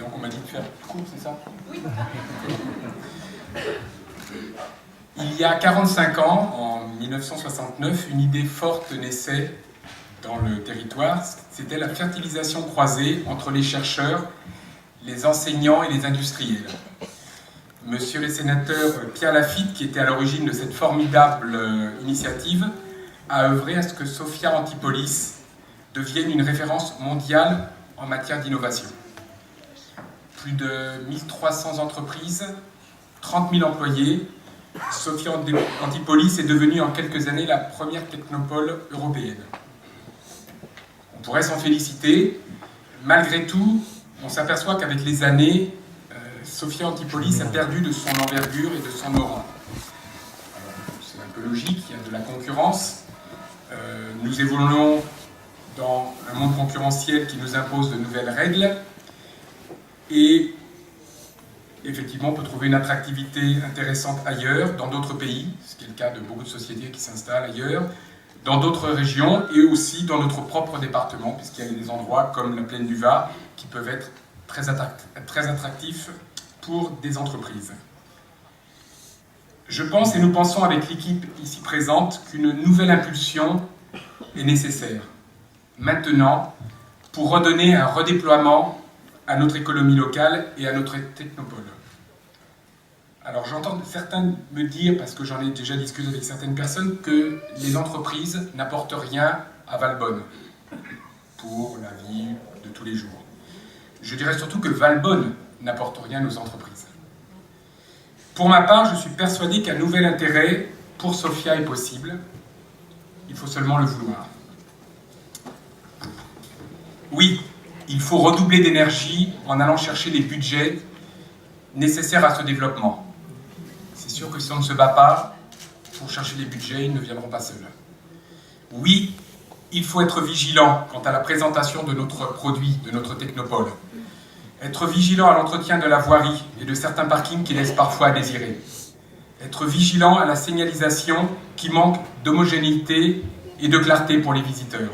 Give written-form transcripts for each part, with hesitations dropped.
Donc on m'a dit de faire court, c'est ça? Oui. Il y a 45 ans, en 1969, une idée forte naissait dans le territoire. C'était la fertilisation croisée entre les chercheurs, les enseignants et les industriels. Monsieur le sénateur Pierre Lafitte, qui était à l'origine de cette formidable initiative, a œuvré à ce que Sophia Antipolis devienne une référence mondiale en matière d'innovation. Plus de 1300 entreprises, 30 000 employés, Sophia Antipolis est devenue en quelques années la première technopole européenne. On pourrait s'en féliciter. Malgré tout, on s'aperçoit qu'avec les années, Sophia Antipolis a perdu de son envergure et de son aura. C'est un peu logique, il y a de la concurrence. Nous évoluons dans un monde concurrentiel qui nous impose de nouvelles règles. Et effectivement, on peut trouver une attractivité intéressante ailleurs, dans d'autres pays, ce qui est le cas de beaucoup de sociétés qui s'installent ailleurs, dans d'autres régions et aussi dans notre propre département, puisqu'il y a des endroits comme la plaine du Var qui peuvent être très attractifs pour des entreprises. Je pense et nous pensons avec l'équipe ici présente qu'une nouvelle impulsion est nécessaire, maintenant, pour redonner un redéploiement à notre économie locale et à notre technopole. Alors j'entends certains me dire, parce que j'en ai déjà discuté avec certaines personnes, que les entreprises n'apportent rien à Valbonne pour la vie de tous les jours. Je dirais surtout que Valbonne n'apporte rien aux entreprises. Pour ma part, je suis persuadé qu'un nouvel intérêt pour Sophia est possible. Il faut seulement le vouloir. Oui, il faut redoubler d'énergie en allant chercher les budgets nécessaires à ce développement. C'est sûr que si on ne se bat pas pour chercher les budgets, ils ne viendront pas seuls. Oui, il faut être vigilant quant à la présentation de notre produit, de notre technopole. Être vigilant à l'entretien de la voirie et de certains parkings qui laissent parfois à désirer. Être vigilant à la signalisation qui manque d'homogénéité et de clarté pour les visiteurs.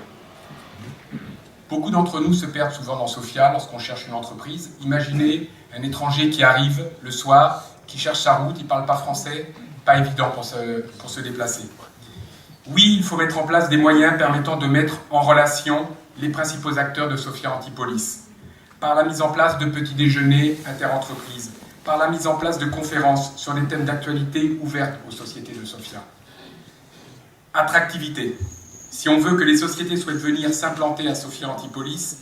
Beaucoup d'entre nous se perdent souvent dans Sophia lorsqu'on cherche une entreprise. Imaginez un étranger qui arrive le soir, qui cherche sa route, il ne parle pas français, pas évident pour se déplacer. Oui, il faut mettre en place des moyens permettant de mettre en relation les principaux acteurs de Sophia Antipolis, par la mise en place de petits déjeuners interentreprises, par la mise en place de conférences sur des thèmes d'actualité ouvertes aux sociétés de Sophia. Attractivité. Si on veut que les sociétés souhaitent venir s'implanter à Sophia Antipolis,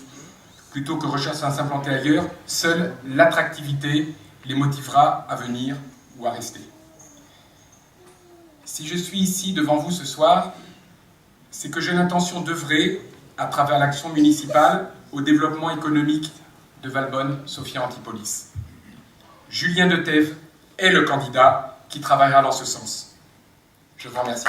plutôt que rechercher à s'implanter ailleurs, seule l'attractivité les motivera à venir ou à rester. Si je suis ici devant vous ce soir, c'est que j'ai l'intention d'œuvrer, à travers l'action municipale, au développement économique de Valbonne, Sophia Antipolis. Julien Detève est le candidat qui travaillera dans ce sens. Je vous remercie.